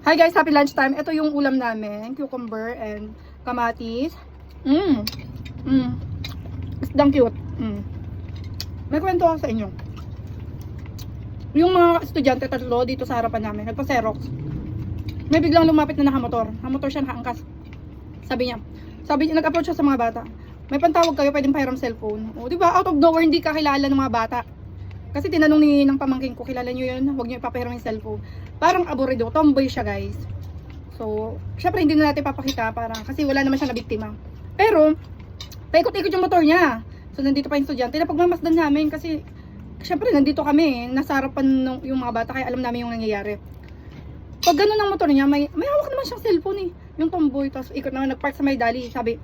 Hi guys, happy lunchtime. Ito yung ulam namin, cucumber and kamatis. Isdang cute. May kwento ako sa inyo. Yung mga estudyante tatlo dito sa harapan namin, nagpa-Xerox. May biglang lumapit na nakamotor. Nakamotor siya, nakaangkas. Sabi niya, nag-approach siya sa mga bata. May pantawag kayo, pwedeng pahiram cellphone. O, di ba? Out of nowhere, hindi ka kilala ng mga bata. Kasi tinanong ng pamangkin ko, kilala nyo yun? Huwag nyo ipapahiram yung cellphone. Parang aburido, tomboy siya guys. So, syempre hindi na natin papakita kasi wala naman siya na biktima. Pero, paikot-ikot yung motor niya. So, nandito pa yung estudyante. Napagmamasdan namin kasi, syempre nandito kami, nasa harapan yung mga bata, kaya alam namin yung nangyayari. Pag ganun ang motor niya, may hawak naman siyang cellphone eh. Yung tomboy, tapos ikot naman, nagpark sa may dali. Sabi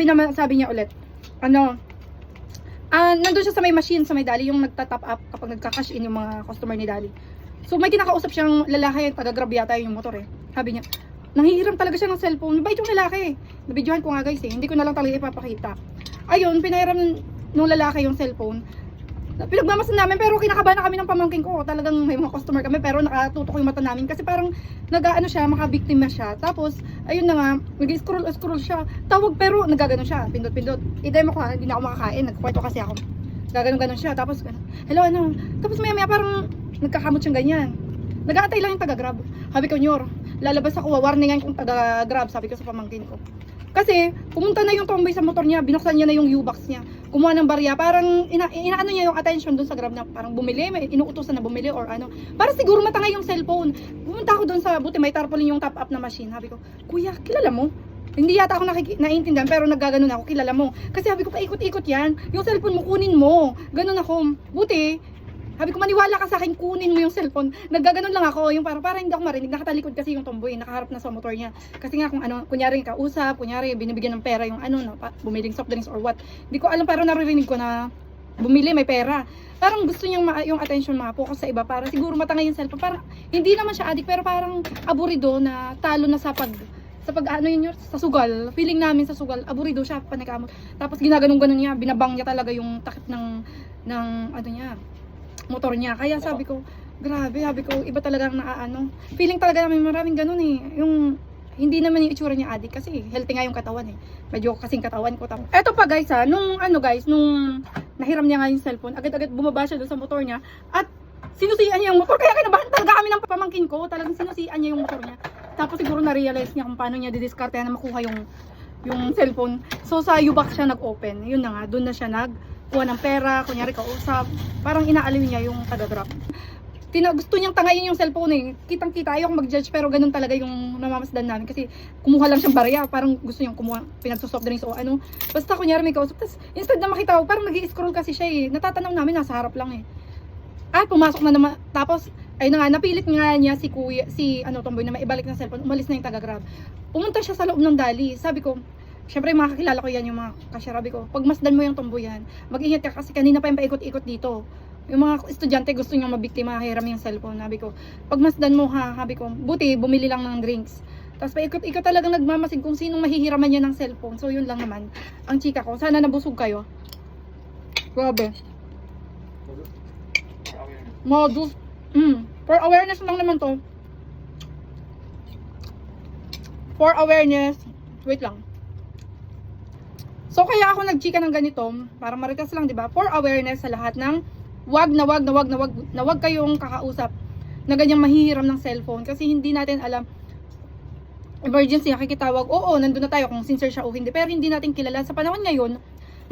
niya ulit, nandun siya sa may machine, sa may dali, yung nagta-top up kapag nagka-cash in yung mga customer ni dali. So may kinakausap siyang lalaki, taga-grab yata yung motor eh. Sabi niya, nanghihiram talaga siya ng cellphone. Bait yung lalaki. Nabidyohan ko nga guys eh, hindi ko na lang talaga ipapakita. Ayun, pinahiram nung lalaki yung cellphone. Pinagmamasan namin pero kinakabahan na kami ng pamangkin ko. Talagang may mga customer kami pero nakatutok yung mata namin kasi parang nag-aano siya, makabiktima siya. Tapos ayun na nga, nag-scroll siya. Tawag pero nagagano siya, pindot-pindot. I-demo ko ha, hindi na ako makakain, nagkwento kasi ako. Gaganon siya, tapos hello ano. Tapos maya parang nagkakamot siyang ganyan. Nag-aantay lang yung taga-grab. Sabi ko, Nyor, lalabas ako, warningan kung taga-grab, sabi ko sa pamangkin ko. Kasi pumunta na yung tomboy sa motor niya, binuksan niya na yung U-box niya. Kumuha ng barya, parang inaano niya yung attention dun sa grab na parang bumili, may inuutosan na bumili or ano. Para siguro matangay yung cellphone. Pumunta ako dun sa buti may tarpaulin yung top up na machine. Sabi ko, kuya, kilala mo? Hindi yata ako naiintindihan pero naggaganon ako, kilala mo. Kasi sabi ko, paikot-ikot yan. Yung cellphone mo, kunin mo. Ganon ako. Buti, sabi ko, maniwala ka sa akin, kunin mo yung cellphone. Naggaganon lang ako, yung para hindi ako marinig. Nakatalikod kasi yung tomboy, nakaharap na sa motor niya. Kasi nga kung ano, kunyari kausap, kunyari binibigyan ng pera yung bumiling soft drinks or what. Hindi ko alam pero naririnig ko na bumili, may pera. Parang gusto niyang yung attention focus sa iba para siguro matangay yung cellphone. Parang hindi naman siya addict pero parang aburido na talo na sa sa sugal. Feeling namin sa sugal, aburido siya, panikamot. Tapos ginaganong-ganon niya, binabang niya talaga yung takip ng motor niya. Kaya sabi ko, grabe, iba talagang feeling talaga namin maraming ganun eh. Yung hindi naman yung itsura niya addict kasi healthy nga yung katawan eh. Medyo kasing katawan ko. Eto pa guys nung nahiram niya nga yung cellphone, agad-agad bumaba siya doon sa motor niya at sinusian niya yung motor. Kaya kinabahan talaga kami ng pamangkin ko. Talagang sinusian niya yung motor niya. Tapos siguro na-realize niya kung paano niya didiscarte na makuha yung cellphone. So sa U-box siya nag-open. Yun na nga, doon na siya kuha ng pera, kunyari kausap, parang inaaliw niya yung taga-grab. Gusto niyang tangayin yung cellphone eh. Kitang-kita, ayoko mag-judge pero ganun talaga yung namamasdan namin kasi kumuha lang siyang barya, parang gusto niyang kumuha, pinagsosoft drinks o ano. Basta kunyari may kausap, tapos instead na makita ko, parang nag-i-scroll kasi siya eh. Natatanaw namin, nasa harap lang eh. Pumasok na naman, tapos, ayun na nga, napilit nga niya si tomboy na maibalik ng cellphone, umalis na yung taga-grab. Pumunta siya sa loob ng dali, sabi ko, syempre makakilala ko yan yung mga kasyarabi ko. Pag masdan mo yung tomboy yan, mag-ingat ka kasi kanina pa yung paikot-ikot dito. Yung mga estudyante gusto niyang mabiktima, hiram yung cellphone. Sabi ko, pag masdan mo ha, sabi ko, buti bumili lang ng drinks. Tapos paikot-ikot talagang nagmamasid kung sinong mahihiraman niya ng cellphone. So yun lang naman ang chika ko. Sana nabusog kayo. Grabe. Modus. For awareness lang naman to. For awareness. Wait lang. So kaya ako nagchika ng ganito para maritas lang, 'di ba? For awareness sa lahat ng wag kayong kakausap na ganyang mahihiram ng cellphone kasi hindi natin alam. Emergency nakikitawag. Oo, nandun na tayo kung sincere siya o hindi, pero hindi natin kilala sa panahon ngayon.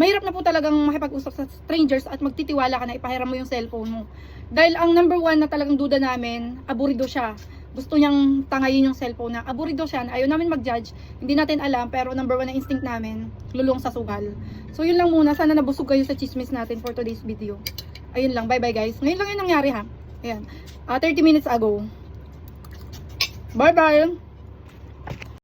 Mahirap na po talagang makipag-usap sa strangers at magtitiwala ka na ipahiram mo yung cellphone mo. Dahil ang number one na talagang duda namin, aburido siya. Gusto niyang tangayin yung cellphone na aburido siya, na ayaw namin mag-judge, hindi natin alam, pero number one na instinct namin, lulong sa sugal. So yun lang muna, sana nabusog kayo sa chismis natin for today's video. Ayun lang, bye bye guys. Ngayon lang yung nangyari ha. Ayan, 30 minutes ago. Bye bye!